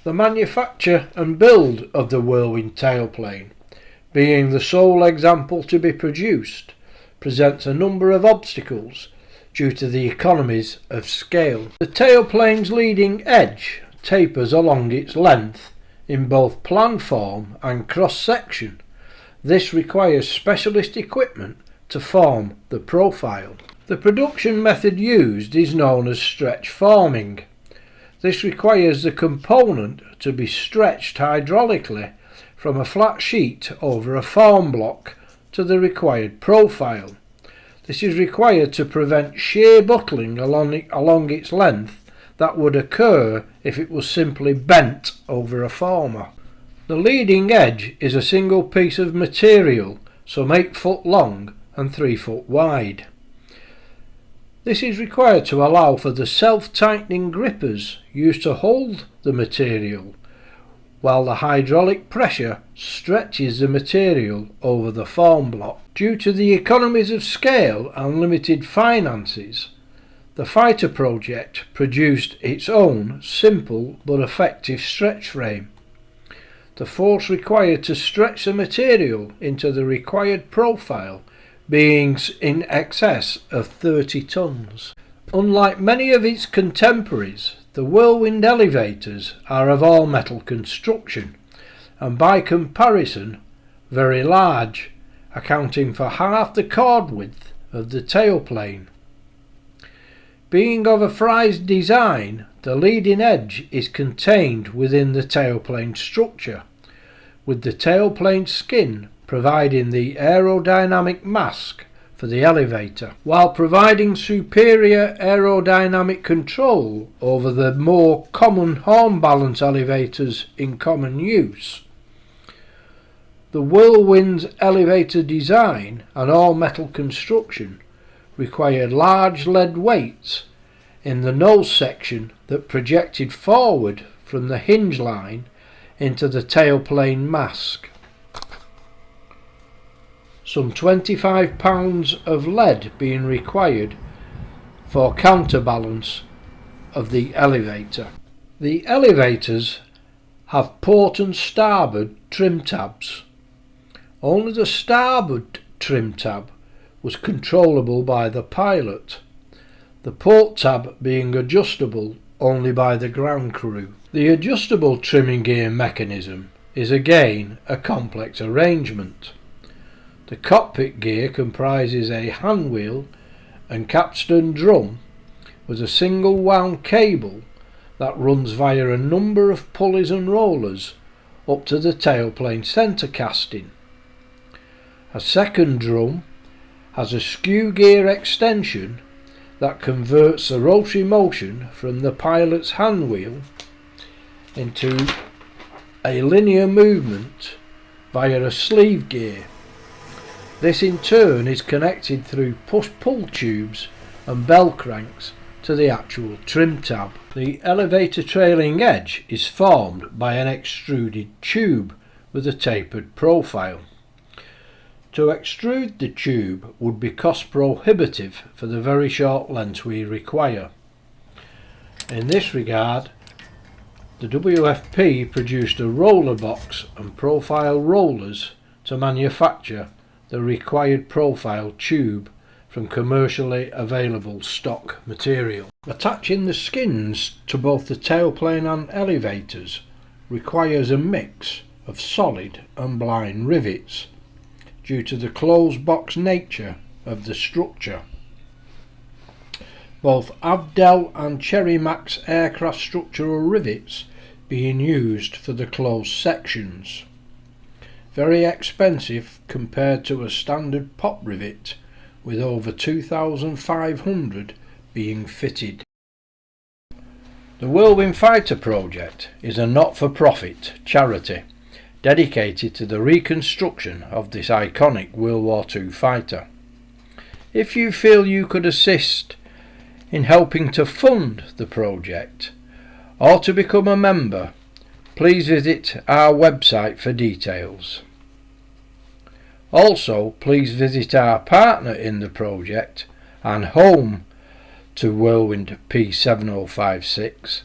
The manufacture and build of the Whirlwind tailplane, being the sole example to be produced, presents a number of obstacles due to the economies of scale. The tailplane's leading edge tapers along its length in both plan form and cross section. This requires specialist equipment to form the profile. The production method used is known as stretch forming. This requires the component to be stretched hydraulically from a flat sheet over a form block to the required profile. This is required to prevent shear buckling along its length that would occur if it was simply bent over a former. The leading edge is a single piece of material, some 8 foot long and 3 foot wide. This is required to allow for the self-tightening grippers used to hold the material, while the hydraulic pressure stretches the material over the form block. Due to the economies of scale and limited finances, the Fighter project produced its own simple but effective stretch frame. The force required to stretch the material into the required profile being in excess of 30 tons. Unlike many of its contemporaries, the Whirlwind elevators are of all metal construction and by comparison very large, accounting for half the chord width of the tailplane. Being of a frise design, the leading edge is contained within the tailplane structure, with the tailplane skin providing the aerodynamic mask for the elevator, while providing superior aerodynamic control over the more common horn balance elevators in common use. The Whirlwind's elevator design and all metal construction required large lead weights in the nose section that projected forward from the hinge line into the tailplane mask. Some 25 pounds of lead being required for counterbalance of the elevator. The elevators have port and starboard trim tabs. Only the starboard trim tab was controllable by the pilot, the port tab being adjustable only by the ground crew. The adjustable trimming gear mechanism is again a complex arrangement. The cockpit gear comprises a handwheel and capstan drum with a single wound cable that runs via a number of pulleys and rollers up to the tailplane centre casting. A second drum has a skew gear extension that converts the rotary motion from the pilot's handwheel into a linear movement via a sleeve gear. This in turn is connected through push-pull tubes and bell cranks to the actual trim tab. The elevator trailing edge is formed by an extruded tube with a tapered profile. To extrude the tube would be cost prohibitive for the very short lengths we require. In this regard, the WFP produced a roller box and profile rollers to manufacture the required profile tube from commercially available stock material. Attaching the skins to both the tailplane and elevators requires a mix of solid and blind rivets due to the closed box nature of the structure. Both Avdel and Cherry Max aircraft structural rivets being used for the closed sections. Very expensive compared to a standard pop rivet, with over 2,500 being fitted. The Whirlwind Fighter Project is a not-for-profit charity dedicated to the reconstruction of this iconic World War II fighter. If you feel you could assist in helping to fund the project or to become a member, please visit our website for details. Also, please visit our partner in the project and home to Whirlwind P7056,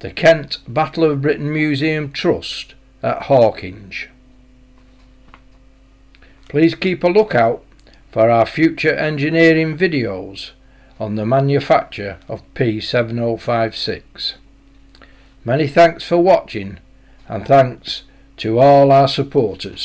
the Kent Battle of Britain Museum Trust at Hawkinge. Please keep a lookout for our future engineering videos on the manufacture of P7056. Many thanks for watching, and thanks to all our supporters.